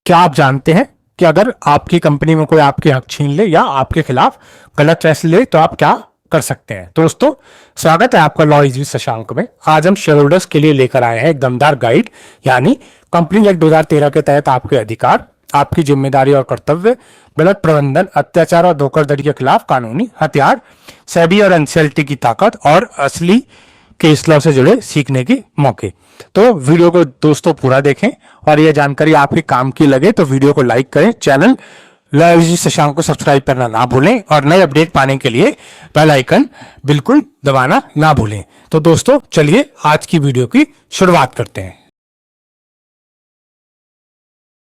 क्या आप जानते हैं कि अगर आपकी कंपनी में कोई आपके हक छीन ले या आपके खिलाफ गलत फैसले ले तो आप क्या कर सकते हैं? तो दोस्तों, स्वागत है आपका लॉ इजी शशांक में। आज हम शेयर होल्डर्स के लिए लेकर आए हैं एक दमदार गाइड, यानी कंपनी एक्ट 2013 के तहत आपके अधिकार, आपकी जिम्मेदारी और कर्तव्य, गलत प्रबंधन, अत्याचार और धोखाधड़ी के खिलाफ कानूनी हथियार, सेबी और एनसीएलटी की ताकत और असली केस लॉ से जुड़े सीखने के मौके। तो वीडियो को दोस्तों पूरा देखें और यह जानकारी आपके काम की लगे तो वीडियो को लाइक करें, चैनल लॉ शशांक को सब्सक्राइब करना ना भूलें और नए अपडेट पाने के लिए बेल आइकन बिल्कुल दबाना ना भूलें। तो दोस्तों, चलिए आज की वीडियो की शुरुआत करते हैं।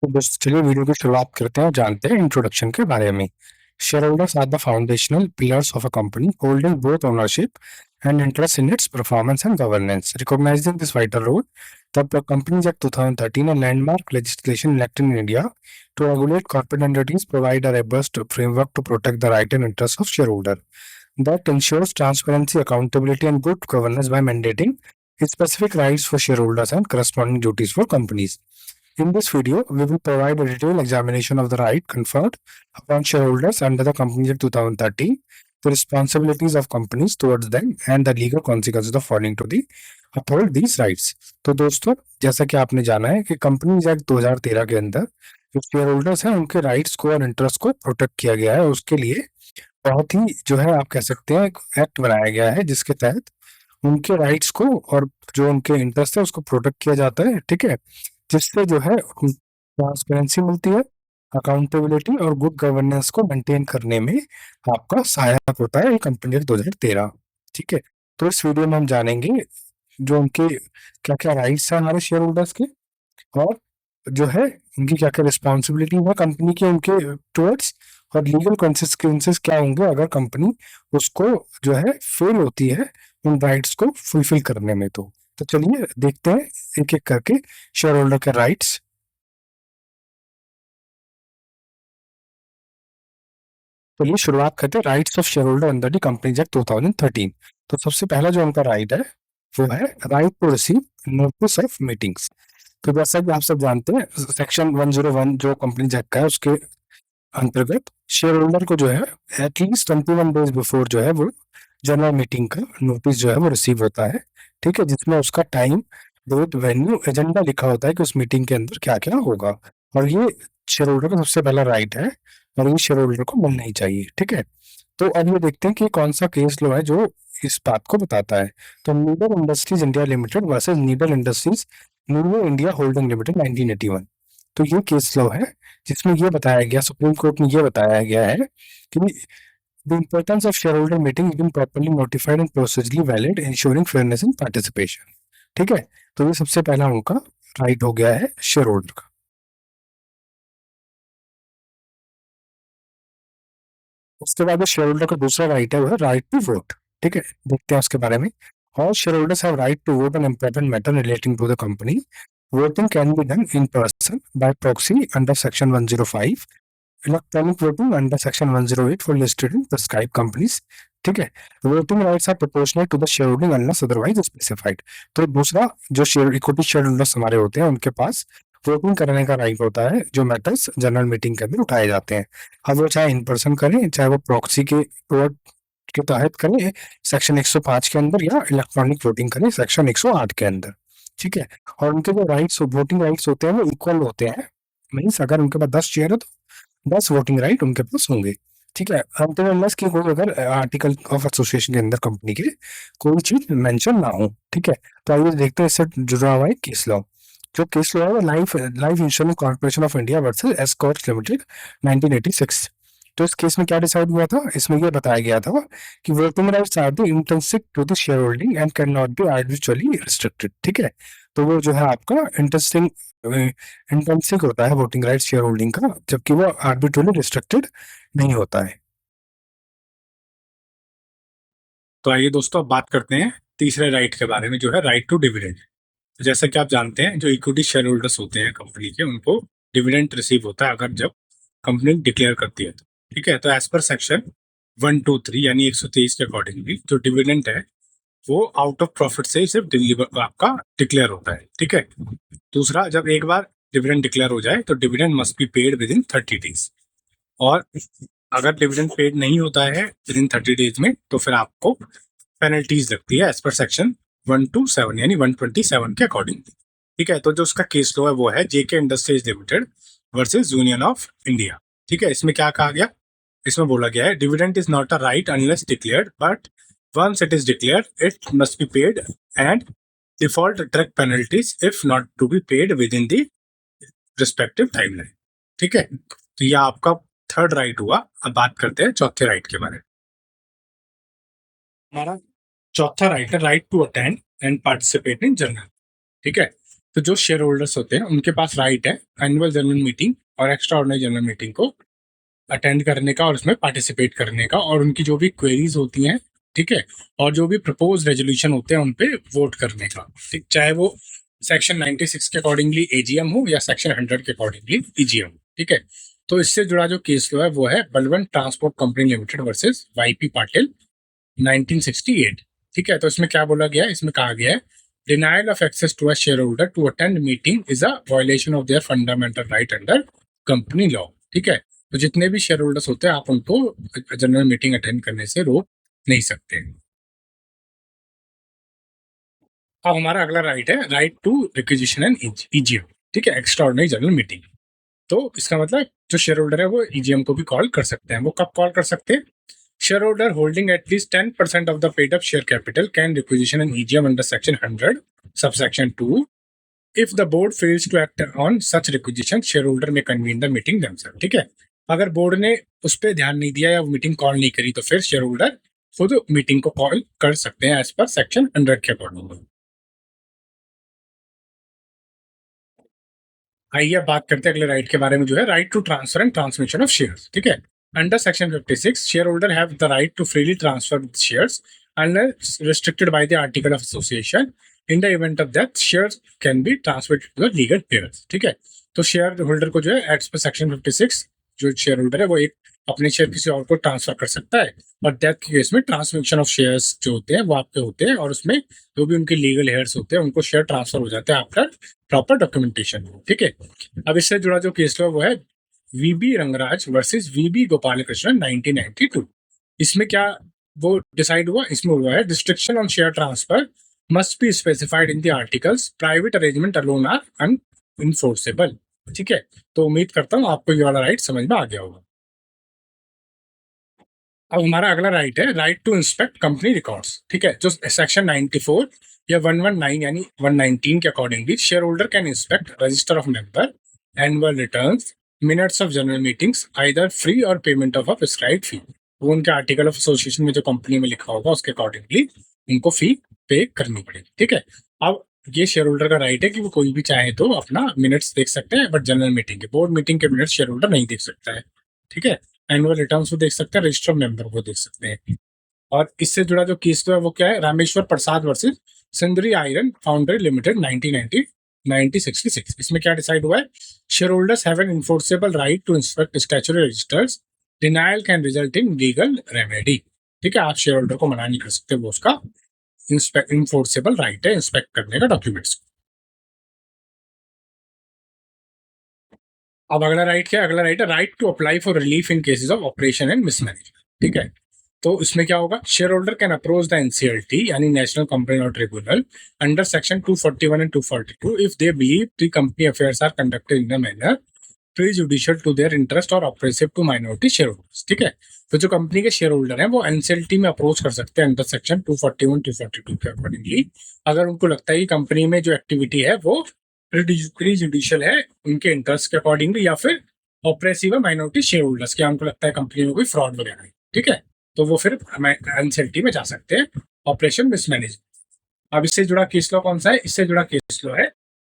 तो दोस्तों, चलिए वीडियो की शुरुआत करते हैं और जानते हैं इंट्रोडक्शन के बारे में। Shareholders are the foundational pillars of a company, holding both ownership and interest in its performance and governance. Recognizing this vital role, the Companies Act 2013, a landmark legislation enacted in India to regulate corporate entities, provide a robust framework to protect the right and interests of shareholders that ensures transparency, accountability, and good governance by mandating specific rights for shareholders and corresponding duties for companies. In this video, we will provide a detailed examination of the right conferred upon shareholders under the Companies Act 2013, the responsibilities of companies towards them, and the legal consequences of failing to uphold these rights. तो दोस्तों, जैसा कि आपने जाना है कि companies act 2013 के अंदर जो शेयर होल्डर्स हैं उनके राइट्स को और इंटरेस्ट को प्रोटेक्ट किया गया है। उसके लिए बहुत ही जो है आप कह सकते हैं एक एक्ट बनाया गया है जिसके तहत उनके राइट्स को और जो उनके इंटरेस्ट है उसको प्रोटेक्ट किया जाता है। ठीक है, जिससे जो है ट्रांसपेरेंसी मिलती है, अकाउंटेबिलिटी और गुड गवर्नेंस को मेंटेन करने में आपका सहायक होता है ये कंपनी एक्ट 2013। ठीक है, तो इस वीडियो में हम जानेंगे जो उनके क्या-क्या राइट्स हैं हमारे शेयर होल्डर्स के, और जो है उनकी क्या-क्या रिस्पॉन्सिबिलिटी है कंपनी के उनके टुवर्ड्स, और लीगल कॉन्सिक्वेंसेस क्या होंगे अगर कंपनी उसको जो है फेल होती है उन राइट्स को फुलफिल करने में। तो चलिए देखते हैं एक-एक करके शेयर होल्डर के राइट्स। चलिए शुरुआत करते हैं rights of share holder under the Companies act 2013। तो सबसे पहला जो उनका राइट है वो है right to receive notice of meetings. तो जैसा कि आप सब जानते हैं सेक्शन 101 जो कंपनीज एक्ट का है उसके अंतर्गत शेयर होल्डर को जो है एटलीस्ट 21 डेज बिफोर जो है वो जनरल मीटिंग का नोटिस जो है वो रिसीव होता है। ठीक है, जिसमें उसका टाइम, डेट, वेन्यू, एजेंडा लिखा होता है कि उस मीटिंग के अंदर क्या क्या होगा, और ये शेयर होल्डर का सबसे पहला राइट है और ये शेयर होल्डर को मिलना ही चाहिए। ठीक है, तो अब ये देखते हैं कि कौन सा केस लो है जो इस बात को बताता है। तो Needle Industries India Limited versus Needle Industries new India holding limited 1981। तो ये केस लॉ है जिसमें ये बताया गया, सुप्रीम कोर्ट में ये बताया गया है कि the importance of share holder meeting being properly notified and procedurally valid ensuring fairness in participation. ठीक है, तो ये सबसे पहला उनका राइट हो गया है शेयर होल्डर का। उसके बाद जो शेयर होल्डर का दूसरा राइट है वो है राइट टू वोट। ठीक है, देखते हैं उसके बारे में। All share holders have right to vote on important matter relating to the company. Voting can be done in person by proxy under section 105, electronic voting under section 108 for listed in prescribed companies. ठीक है, voting rights are proportional to the share holding unless otherwise specified. तो दूसरा जो share equity share holders हमारे होते हैं उनके पास voting करने का राइट होता है जो मैटर्स जनरल मीटिंग के अंदर उठाए जाते हैं। अब वो चाहे इन पर्सन करें, चाहे वो प्रॉक्सी के वोट के तहत करें सेक्शन 105 के अंदर, या इलेक्ट्रॉनिक वोटिंग करें सेक्शन 108 के अंदर। ठीक है, और उनके जो राइट्स वोटिंग राइट्स होते हैं वो इक्वल होते हैं। मीन्स अगर उनके पास 10 शेयर है तो 10 वोटिंग राइट उनके पास होंगे। ठीक है, अनटिल अनलेस कि कोई अगर आर्टिकल ऑफ एसोसिएशन के अंदर कंपनी के कोई चीज मेंशन ना हो। ठीक है, तो आइए देखते हैं इससे जुड़ा हुआ है केस लॉ। जो केस लॉ है वो life life insurance corporation of India versus Escorts limited 1986। तो इस केस में क्या डिसाइड हुआ था, इसमें ये बताया गया था कि voting rights are the intrinsic to the share holding and can not be arbitrarily restricted. ठीक है, तो वो जो है आपका इंटरेस्टिंग इंट्रिंसिक होता है वोटिंग राइट शेयर होल्डिंग का, जबकि वो आर्बिट्रली रिस्ट्रिक्टेड नहीं होता है। तो आइए दोस्तों अब बात करते हैं तीसरे राइट के बारे में, जो है राइट टू डिविडेंड। तो जैसा कि आप जानते हैं जो इक्विटी शेयर होल्डर्स होते हैं कंपनी के उनको डिविडेंड रिसीव होता है अगर जब कंपनी डिक्लेयर करती है तो। ठीक है, तो एज पर सेक्शन 123 यानी 123 के अकॉर्डिंगली जो डिविडेंड है वो आउट ऑफ प्रॉफिट से ही सिर्फ डिलीवर आपका डिक्लेयर होता है। ठीक है, दूसरा जब एक बार डिविडेंड डिक्लेयर हो जाए तो dividend must be paid within 30 days, और अगर डिविडेंड पेड नहीं होता है विद इन 30 डेज में तो फिर आपको पेनल्टीज लगती है एज पर सेक्शन 127 यानी 127 के अकॉर्डिंग। ठीक है, तो जो उसका केस लो है वो है JK Industries Limited versus Union of India. ठीक है, इसमें क्या कहा गया, इसमें बोला गया है dividend is not a right unless declared, but once it is declared it must be paid and default direct penalties if not to be paid within the respective timeline. ठीक है, तो यह आपका थर्ड राइट हुआ। अब बात करते हैं चौथे राइट के बारे में। हमारा चौथा राइट है right to attend and participate in general. ठीक है, तो जो शेयर होल्डर्स होते हैं उनके पास राइट है एनुअल जनरल मीटिंग और एक्स्ट्रा ऑर्डिनरी जनरल मीटिंग को अटेंड करने का और उसमें पार्टिसिपेट करने का, और उनकी जो भी क्वेरीज होती हैं, ठीक है, और जो भी प्रपोज रेजोल्यूशन होते हैं उन पे वोट करने का। ठीक, चाहे वो सेक्शन 96 के अकॉर्डिंगली एजीएम हो या सेक्शन 100 के अकॉर्डिंगली ईजीएम। ठीक है, तो इससे जुड़ा जो केस है वो है Balwant transport company limited versus YP Patil 1968। ठीक है, तो इसमें क्या बोला गया है, इसमें कहा गया है denial of access to a shareholder to attend meeting is a violation of their fundamental right under company law. ठीक है, तो जितने भी शेयर होल्डर्स होते हैं आप उनको जनरल मीटिंग अटेंड करने से रोक नहीं सकते। अब हमारा अगला राइट है right to requisition and EGM. ठीक है, एक्स्ट्रा ऑर्डिनरी जनरल मीटिंग। तो इसका मतलब जो शेयर होल्डर है वो ईजीएम को भी कॉल कर सकते हैं। वो कब कॉल कर सकते हैं, shareholder holding at least 10% of the paid up share capital can requisition an EGM under section 100 subsection 2 if the board fails to act on such requisition shareholder may convene the meeting themselves। ठीक है, अगर board ने उस पर ध्यान नहीं दिया या मीटिंग कॉल नहीं करी तो फिर शेयर होल्डर खुद मीटिंग को कॉल कर सकते हैं एज पर सेक्शन 100 के अकॉर्डिंग। आइए अब बात करते हैं अगले राइट के बारे में, जो है right to transfer and transmission of shares. ठीक है, under section 56 shareholder have the right to freely transfer shares unless restricted by the article of association in the event of death shares can be transferred to the legal heirs। ठीक है, तो share holder को जो है act पर section 56 जो share holder है वो एक अपने शेयर किसी और को ट्रांसफर कर सकता है, और डेथ के केस में ट्रांसमिशन ऑफ शेयर्स जो होते हैं वो आपके होते हैं, और उसमें जो भी उनके लीगल हेयर्स होते हैं उनको शेयर ट्रांसफर हो जाते हैं आफ्टर प्रॉपर डॉक्यूमेंटेशन। ठीक है, अब इससे जुड़ा जो केस है वो है VB Rangaraj versus VB Gopalakrishnan 1992। इसमें क्या वो डिसाइड हुआ, इसमें हुआ है restriction on share transfer must be specified in the articles, private arrangement alone are unenforceable. ठीक है, तो उम्मीद करता हूँ आपको ये वाला राइट समझ में आ गया होगा। अब हमारा अगला राइट है right to inspect company records. ठीक है, जो सेक्शन 94 या 119 यानी 119 के accordingly share holder can inspect register of member, annual returns, minutes of general meetings either free और पेमेंट ऑफ अ प्रिस्क्राइब्ड फी। वो उनके आर्टिकल ऑफ एसोसिएशन में जो कंपनी में लिखा होगा उसके अकॉर्डिंगली उनको फी पे करनी पड़ेगी। ठीक है, अब ये शेयर होल्डर का राइट है कि वो कोई भी चाहे तो अपना मिनट्स देख सकते हैं, बट जनरल मीटिंग के बोर्ड मीटिंग के मिनट्स शेयर होल्डर नहीं देख सकता है। ठीक है, एनुअल रिटर्न्स को देख सकते हैं, रजिस्टर ऑफ मेंबर को देख सकते हैं। और इससे जुड़ा जो केस है वो क्या है, Rameshwar Prasad versus Sindri iron foundry limited 1990 1966। इसमें क्या डिसाइड हुआ है, share holders have an enforceable right to inspect statutory registers, denial can result in legal remedy. ठीक है, आप शेयर होल्डर को मना नहीं कर सकते, वो उसका इन्फोर्सेबल राइट है इंस्पेक्ट करने का डॉक्यूमेंट्स। अब अगला राइट क्या है, अगला राइट है right to apply for relief in cases of oppression and mismanagement. ठीक है, तो इसमें क्या होगा, share holder can approach the NCLT यानी national company law tribunal under section 241 and 242 if they believe the company affairs are conducted in a manner prejudicial to their interest और oppressive to minority share holders. ठीक है, तो जो company के share holder हैं वो NCLT में approach कर सकते हैं अंडर सेक्शन 241 242 के अकॉर्डिंगली, अगर उनको लगता है कि कंपनी में जो एक्टिविटी है वो प्रीजुडिशियल है उनके इंटरेस्ट के अकॉर्डिंगली, या फिर ऑपरेसिव है माइनॉरिटी शेयर होल्डर्स के, उनको लगता है कंपनी में कोई फ्रॉड वगैरह है। ठीक है, तो वो फिर एनसीएलटी में जा सकते हैं ऑपरेशन मिसमैनेजमेंट। अब इससे जुड़ा केस लॉ कौन सा है, इससे जुड़ा केस लॉ है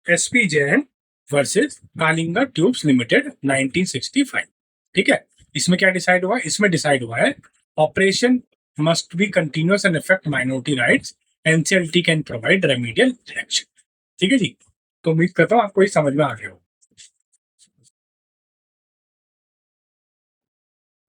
SP Jain versus Kalinga tubes limited 1965। ठीक है, इसमें क्या डिसाइड हुआ, इसमें डिसाइड हुआ है operation must be continuous and affect minority rights, NCLT can provide remedial action. ठीक है जी, तो उम्मीद करता हूँ आपको ये समझ में आ गया हो।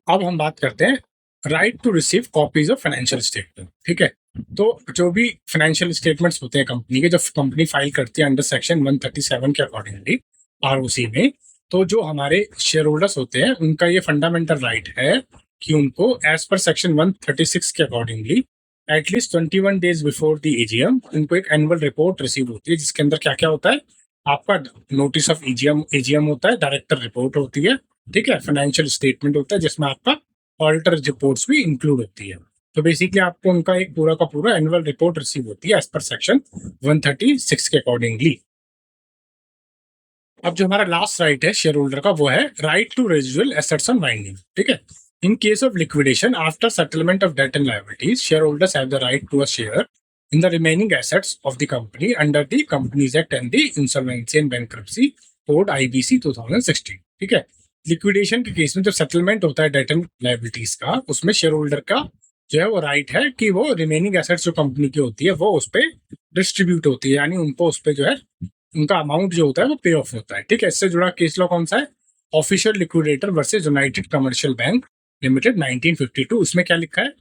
अब हम बात करते हैं right to receive copies of financial statement. ठीक है, तो जो भी फाइनेंशियल स्टेटमेंट्स होते हैं कंपनी के, जब कंपनी फाइल करती है अंडर सेक्शन 137 के अकॉर्डिंगली, आरओसी में, तो जो हमारे शेयर होल्डर्स होते हैं उनका ये फंडामेंटल राइट है कि उनको एज पर सेक्शन 136 के accordingly at least 21 days before the AGM उनको एक एनुअल रिपोर्ट रिसीव होती है, जिसके अंदर क्या क्या होता है, आपका नोटिस ऑफ एजीएम होता है, डायरेक्टर रिपोर्ट होती है, ठीक है, फाइनेंशियल स्टेटमेंट होता है जिसमें आपका ऑडिटर रिपोर्ट्स भी इंक्लूड होती है। तो बेसिकली आपको उनका एक पूरा का पूरा एनुअल रिपोर्ट रिसीव होती है एज पर सेक्शन 136 के अकॉर्डिंगली। अब जो हमारा लास्ट राइट है शेयर होल्डर का वो है right to residual assets on winding, ठीक है। In case of liquidation after settlement of debt and liabilities, share holders have the right to a share in the remaining assets of the company under the Companies Act and the Insolvency and Bankruptcy Code IBC 2016, ठीक है। Liquidation के case में जब settlement होता है date and liabilities का, उसमें share holder का जो है वो राइट है कि वो रिमेनिंग एसेट्स जो कंपनी की होती है वो उस पर डिस्ट्रीब्यूट होती है, यानी उनको उस पर जो है उनका अमाउंट जो होता है वो पे ऑफ होता है, ठीक है। इससे जुड़ा केस लॉ कौन सा है, official liquidator versus United Commercial Bank Limited 1952। उसमें क्या लिखा है,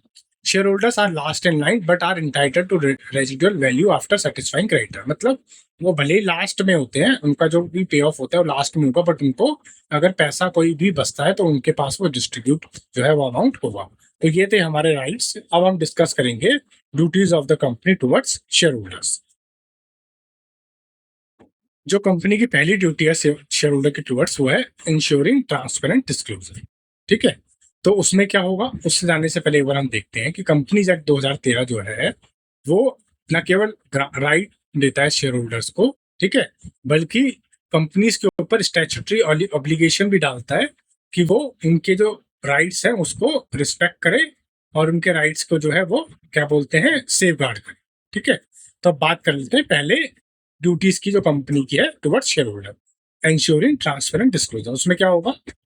share holders are last in line but are entitled to residual value after satisfying creditor. मतलब वो भले ही लास्ट में होते हैं, उनका जो भी पे ऑफ होता है वो लास्ट में होगा, बट उनको अगर पैसा कोई भी बचता है तो उनके पास वो डिस्ट्रीब्यूट जो है वो अमाउंट होगा। तो ये थे हमारे राइट्स। अब हम डिस्कस करेंगे duties of the company towards share holders. जो कंपनी की पहली ड्यूटी है शेयर होल्डर के टुवर्ड्स वो है इंश्योरिंग ट्रांसपेरेंट डिस्क्लोजर, ठीक है। तो उसमें क्या होगा, उससे जाने से पहले एक बार हम देखते हैं कि कंपनीज एक्ट 2013 जो है वो न केवल राइट देता है शेयर होल्डर्स को, ठीक है, बल्कि कंपनीज के ऊपर स्टैट्यूटरी ऑब्लिगेशन भी डालता है कि वो उनके जो राइट्स हैं उसको रिस्पेक्ट करे और उनके राइट्स को जो है वो क्या बोलते हैं सेफ गार्ड करे, ठीक है। तो अब बात कर लेते हैं पहले ड्यूटीज की जो कंपनी की है towards share holder. Ensuring transparent disclosure, उसमें क्या होगा,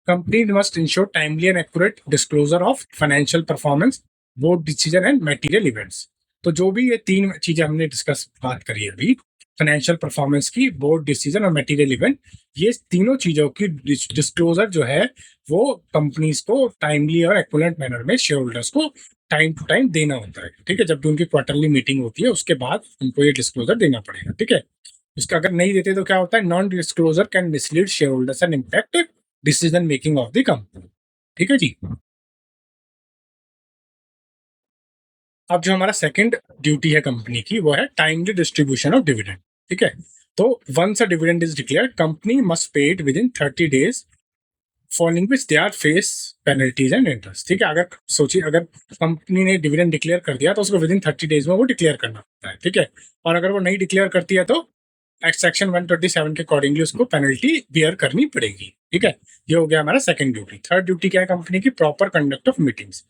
company must ensure timely and accurate disclosure of financial performance, board decision and material events. तो जो भी ये तीन चीजें हमने डिस्कस बात करी है अभी, फाइनेंशियल परफॉर्मेंस की, बोर्ड डिसीजन और मटेरियल इवेंट, ये तीनों चीजों की डिस्क्लोजर जो है वो कंपनीज को टाइमली और एक्यूरेट मैनर में शेयर होल्डर्स को टाइम टू टाइम देना होता है, ठीक है। जब भी उनकी क्वार्टरली मीटिंग होती है उसके बाद उनको ये डिस्क्लोजर देना पड़ेगा, ठीक है। उसका अगर नहीं देते तो क्या होता है, non disclosure can mislead share holders and impact decision making of the company, ठीक है जी। अब जो हमारा सेकंड ड्यूटी है कंपनी की वो है टाइमली डिस्ट्रीब्यूशन ऑफ डिविडेंड, ठीक है। तो once a dividend is declared company must pay it within 30 days following which they are face penalties and interest, ठीक है। अगर सोचिए अगर कंपनी ने डिविडेंड डिक्लेयर कर दिया तो उसको विद इन 30 डेज में वो डिक्लेयर करना होता है, ठीक है। और अगर वो नहीं डिक्लेयर करती है तो एक्ट सेक्शन 127 के अकॉर्डिंगली उसको पेनल्टी बियर करनी पड़ेगी, ठीक है। ये हो गया हमारा सेकंड ड्यूटी। थर्ड ड्यूटी क्या है कंपनी की, प्रॉपर कंडक्ट ऑफ मीटिंग्स।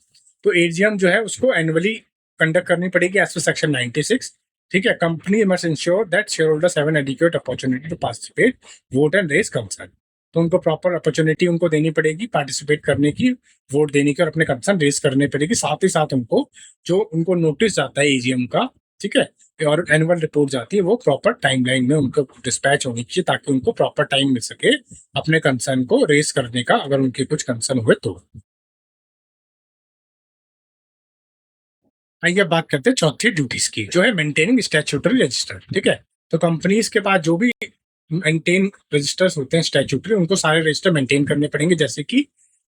तो एजीएम जो है उसको एनुअली कंडक्ट करनी पड़ेगी एज पर सेक्शन 96, ठीक है। Company must ensure that share holders have an adequate opportunity to participate, vote and raise concern. तो उनको प्रॉपर अपॉर्चुनिटी उनको देनी पड़ेगी पार्टिसिपेट करने की, वोट देने की और अपने कंसर्न रेज करने पड़ेगी। साथ ही साथ उनको जो उनको नोटिस जाता है एजीएम का, ठीक है, और एनुअल रिपोर्ट जाती है वो प्रॉपर टाइमलाइन में उनको डिस्पैच होनी चाहिए ताकि उनको प्रॉपर टाइम मिल सके अपने कंसर्न को रेज करने का अगर उनके कुछ कंसर्न हुए तो। आइए बात करते हैं चौथी ड्यूटीज की जो है मेंटेनिंग स्टैट्यूटरी रजिस्टर, ठीक है। तो कंपनीज के पास जो भी मेंटेन रजिस्टर्स होते हैं स्टैट्यूटरी, उनको सारे रजिस्टर मेंटेन करने पड़ेंगे, जैसे कि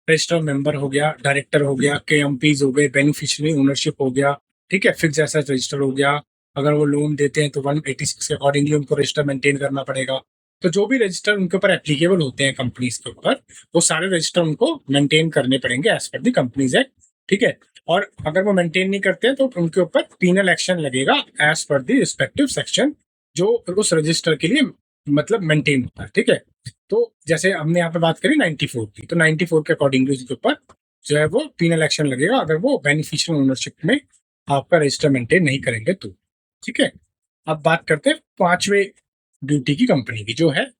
रजिस्टर मेंबर हो गया, डायरेक्टर हो गया, केएमपीज हो गए, बेनिफिशियरी ओनरशिप हो गया, ठीक है, फिक्स एसेट रजिस्टर हो गया। अगर वो लोन देते हैं तो 186 के अकॉर्डिंगली उनको रजिस्टर मेंटेन करना पड़ेगा। तो जो भी रजिस्टर उनके ऊपर एप्लीकेबल होते हैं कंपनीज के ऊपर, वो सारे रजिस्टर उनको मेंटेन करने पड़ेंगे as per the Companies act, ठीक है। और अगर वो मेंटेन नहीं करते तो उनके ऊपर पीनल एक्शन लगेगा as per the respective section जो उस रजिस्टर के लिए मतलब मेंटेन होता है, ठीक है। तो जैसे हमने यहाँ पे बात करी 94 की, तो 94 के अकॉर्डिंगली उसके ऊपर जो है वो पीनल एक्शन लगेगा अगर वो बेनिफिशियल ओनरशिप में आपका रजिस्टर मेंटेन नहीं करेंगे तो, ठीक है। अब बात करते हैं पांचवे ड्यूटी की कंपनी की जो है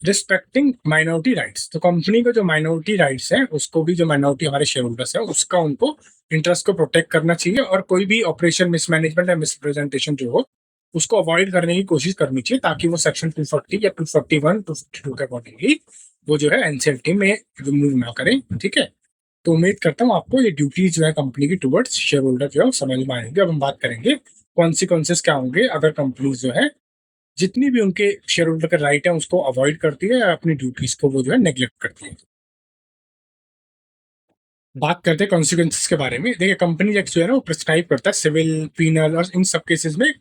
रिस्पेक्टिंग माइनॉरिटी राइट्स। तो कंपनी को जो माइनॉरिटी राइट्स हैं उसको भी, जो माइनॉरिटी हमारे शेयर होल्डर्स है उसका उनको इंटरेस्ट को प्रोटेक्ट करना चाहिए और कोई भी ऑपरेशन मिसमैनेजमेंट या मिसप्रेजेंटेशन जो हो उसको अवॉइड करने की कोशिश करनी चाहिए ताकि वो सेक्शन 240 या 241 252 के अकॉर्डिंगली वो जो है एनसीएलटी में मूव ना करें, ठीक है। तो उम्मीद करता हूँ आपको ये ड्यूटीज जो है कंपनी की टुवर्ड्स शेयर होल्डर जो है समझ में आएंगे। अब हम बात करेंगे कॉन्सिक्वेंसेस क्या होंगे अगर कंपनी जो है जितनी भी उनके शेयर होल्डर का राइट है उसको अवॉइड करती है, अपनी ड्यूटीज को वो जो है नेग्लेक्ट करती है। बात करते हैं कॉन्सिक्वेंसेस के बारे में। देखिए कंपनी एक्ट जो है ना वो प्रिस्क्राइब करता है सिविल, पीनल और इन सब केसेस में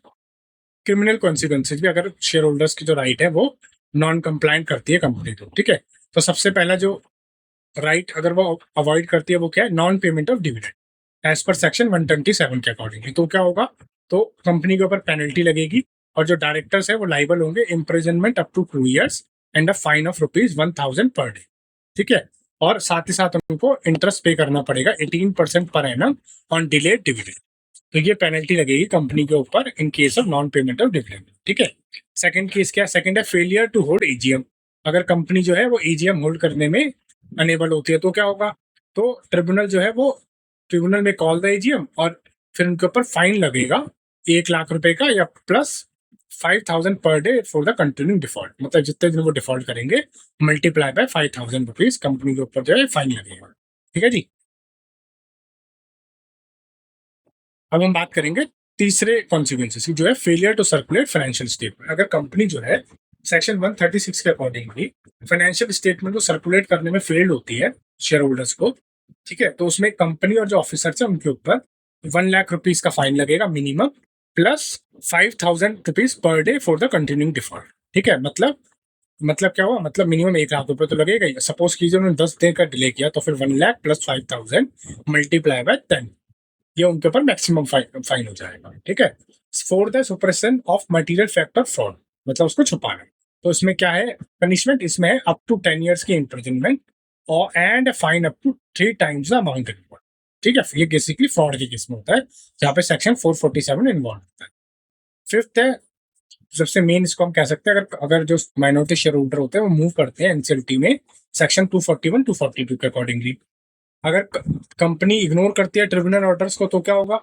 क्रिमिनल कॉन्सिक्वेंसेज भी अगर शेयर होल्डर्स की जो राइट है वो नॉन कंप्लायंट करती है कंपनी को, ठीक है। तो सबसे पहला जो राइट अगर वो अवॉइड करती है वो क्या है, non payment of dividend as per section 127 के अकॉर्डिंगली। तो क्या होगा, तो कंपनी के ऊपर पेनल्टी लगेगी और जो डायरेक्टर्स है वो लाइबल होंगे imprisonment up to 2 years and a fine of ₹1,000 per day, ठीक है। और साथ ही साथ उनको इंटरेस्ट पे करना पड़ेगा 18% per annum on delayed dividend. तो ये पेनल्टी लगेगी कंपनी के ऊपर इन case of non payment of dividend, ठीक है। सेकंड केस क्या है, सेकंड है फेलियर टू होल्ड एजीएम। अगर कंपनी जो है वो एजीएम होल्ड करने में अनेबल होती है तो क्या होगा, तो ट्रिब्यूनल जो है वो ट्रिब्यूनल में कॉल द एजीएम और फिर उनके ऊपर फाइन लगेगा 1 लाख रुपए का या plus 5,000 per day for the continuing default. मतलब जितने दिन वो डिफॉल्ट करेंगे मल्टीप्लाई बाय 5,000 रुपीज कंपनी के ऊपर जो है फाइन लगेगा, ठीक है जी। अब हम बात करेंगे तीसरे कॉन्सिक्वेंसेस की, जो है failure to circulate financial statement. अगर कंपनी जो है सेक्शन 136 के अकॉर्डिंगली फाइनेंशियल स्टेटमेंट को सर्कुलेट करने में फेल्ड होती है शेयर होल्डर्स को, ठीक है, तो उसमें कंपनी और जो ऑफिसर्स है उनके ऊपर 1 लाख रुपीज का फाइन लगेगा minimum, plus 5,000 rupees per day for the continuing default, ठीक है। मतलब क्या हुआ, मतलब मिनिमम 1 लाख रुपए तो लगेगा ही। सपोज कीजिए उन्होंने 10 दिन का डिले किया तो फिर 1 लाख प्लस 5,000 मल्टीप्लाई बाय 10, ये उनके ऊपर मैक्सिमम फाइन हो जाएगा, ठीक है। For the suppression of material factor fraud, मतलब उसको छुपाना। तो इसमें क्या है पनिशमेंट, इसमें है अप टू 10 years की इम्प्रिजनमेंट और and fine up to 3 times the amount reward, ठीक है। ये बेसिकली फ्रॉड के केस में होता है जहाँ पे सेक्शन 447 इन्वॉल्व होता है। फिफ्थ है, सबसे मेन इसको हम कह सकते हैं, अगर अगर जो माइनॉरिटी शेयर होल्डर होते हैं वो मूव करते हैं एनसीएलटी में सेक्शन 241 242 के अकॉर्डिंगली, अगर कंपनी इग्नोर करती है ट्रिब्यूनल ऑर्डर्स को तो क्या होगा,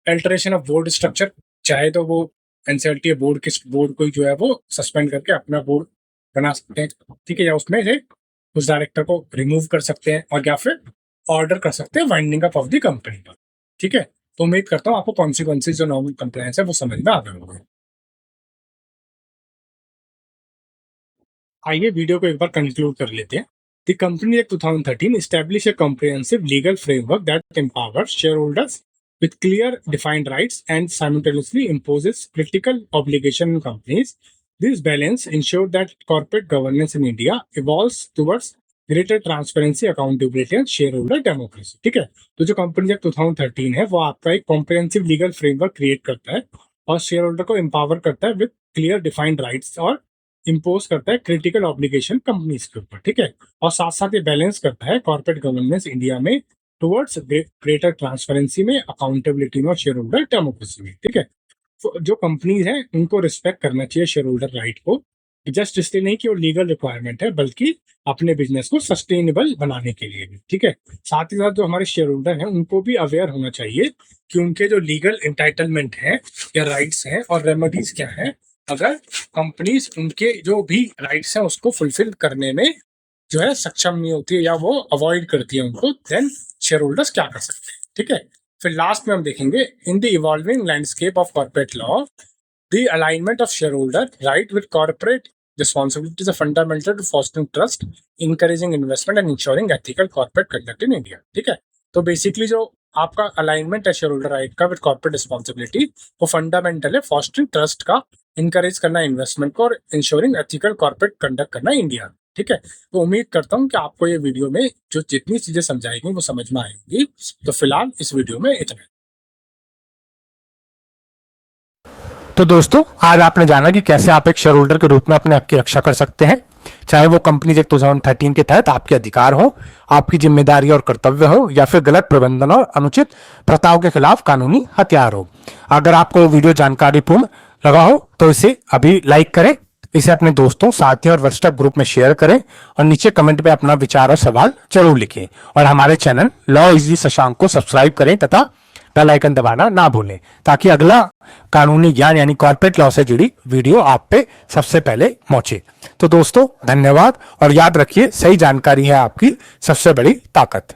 अल्टरेशन ऑफ बोर्ड स्ट्रक्चर, चाहे तो वो एनसीएलटी बोर्ड के बोर्ड को जो है वो सस्पेंड करके अपना बोर्ड बना सकते हैं, ठीक है, या उसमें से उस डायरेक्टर को रिमूव कर सकते हैं और या फिर ऑर्डर कर सकते हैं winding up of the company पर, ठीक है। तो उम्मीद करता हूँ आपको कॉन्सिक्वेंसेज जो नॉर्मल कंप्लायंस है वो समझ में आ गए होंगे। आइए वीडियो को एक बार कंक्लूड कर लेते हैं। The Company Act 2013 established a comprehensive legal framework that empowers shareholders with clear defined rights and simultaneously imposes critical obligations on companies. This balance ensured that corporate governance in India evolves towards greater transparency, accountability and shareholder democracy. ठीक है, तो जो company act 2013 है वो आपका एक comprehensive legal framework create करता है और शेयर होल्डर को एम्पावर करता है विद क्लियर डिफाइंड राइट्स और इम्पोज करता है क्रिटिकल ऑब्लिगेशन कंपनीज के ऊपर, ठीक है। और साथ साथ ये बैलेंस करता है कॉर्पोरेट गवर्नेंस इंडिया में टुवर्ड्स ग्रेटर ट्रांसपेरेंसी में, अकाउंटेबिलिटी में और शेयर होल्डर डेमोक्रेसी में, ठीक है। तो जो कंपनीज हैं उनको रिस्पेक्ट करना चाहिए शेयर होल्डर राइट को, जस्ट इसलिए नहीं कि वो लीगल रिक्वायरमेंट है बल्कि अपने बिजनेस को सस्टेनेबल बनाने के लिए भी, ठीक है। साथ ही साथ जो हमारे शेयर होल्डर हैं उनको भी अवेयर होना चाहिए कि उनके जो लीगल इंटाइटलमेंट है या राइट्स हैं और रेमेडीज क्या है अगर कंपनीज उनके जो भी राइट्स हैं उसको फुलफिल करने में जो है सक्षम नहीं होती है या वो अवॉइड करती है उनको, देन शेयर होल्डर्स क्या कर सकते हैं, ठीक है। फिर लास्ट में हम देखेंगे in the evolving landscape of corporate law the alignment of share holder right with corporate responsibilities are fundamental to fostering trust, encouraging investment and ensuring ethical corporate conduct in India, ठीक है। तो basically जो आपका alignment है share holder right का with corporate responsibility वो fundamental है fostering trust का, इनकरेज करना इन्वेस्टमेंट को और इंश्योरिंग एथिकल कॉर्पोरेट कंडक्ट करना इंडिया, ठीक है। तो उम्मीद करता हूँ कि आपको ये वीडियो में जो जितनी चीजें समझाई गई वो समझ में आएंगी। तो फिलहाल इस वीडियो में इतना। तो दोस्तों आज आपने जाना कि कैसे आप एक शेयर होल्डर के रूप में अपने हक की रक्षा कर सकते हैं, चाहे वो कंपनी एक्ट 2013 के तहत आपके अधिकार हो, आपकी जिम्मेदारी और कर्तव्य हो या फिर गलत प्रबंधन और अनुचित प्रथाओं के खिलाफ कानूनी हथियार हो। अगर आपको वीडियो जानकारीपूर्ण लगा हो तो इसे अभी लाइक करें, इसे अपने दोस्तों, साथियों और व्हाट्सएप ग्रुप में शेयर करें और नीचे कमेंट में अपना विचार और सवाल जरूर लिखें और हमारे चैनल लॉ इजी शशांक को सब्सक्राइब करें तथा बेल आइकन दबाना ना भूलें ताकि अगला कानूनी ज्ञान यानी कॉर्पोरेट लॉ से जुड़ी वीडियो आप पे सबसे पहले पहुंचे। तो दोस्तों धन्यवाद और याद रखिए सही जानकारी है आपकी सबसे बड़ी ताकत।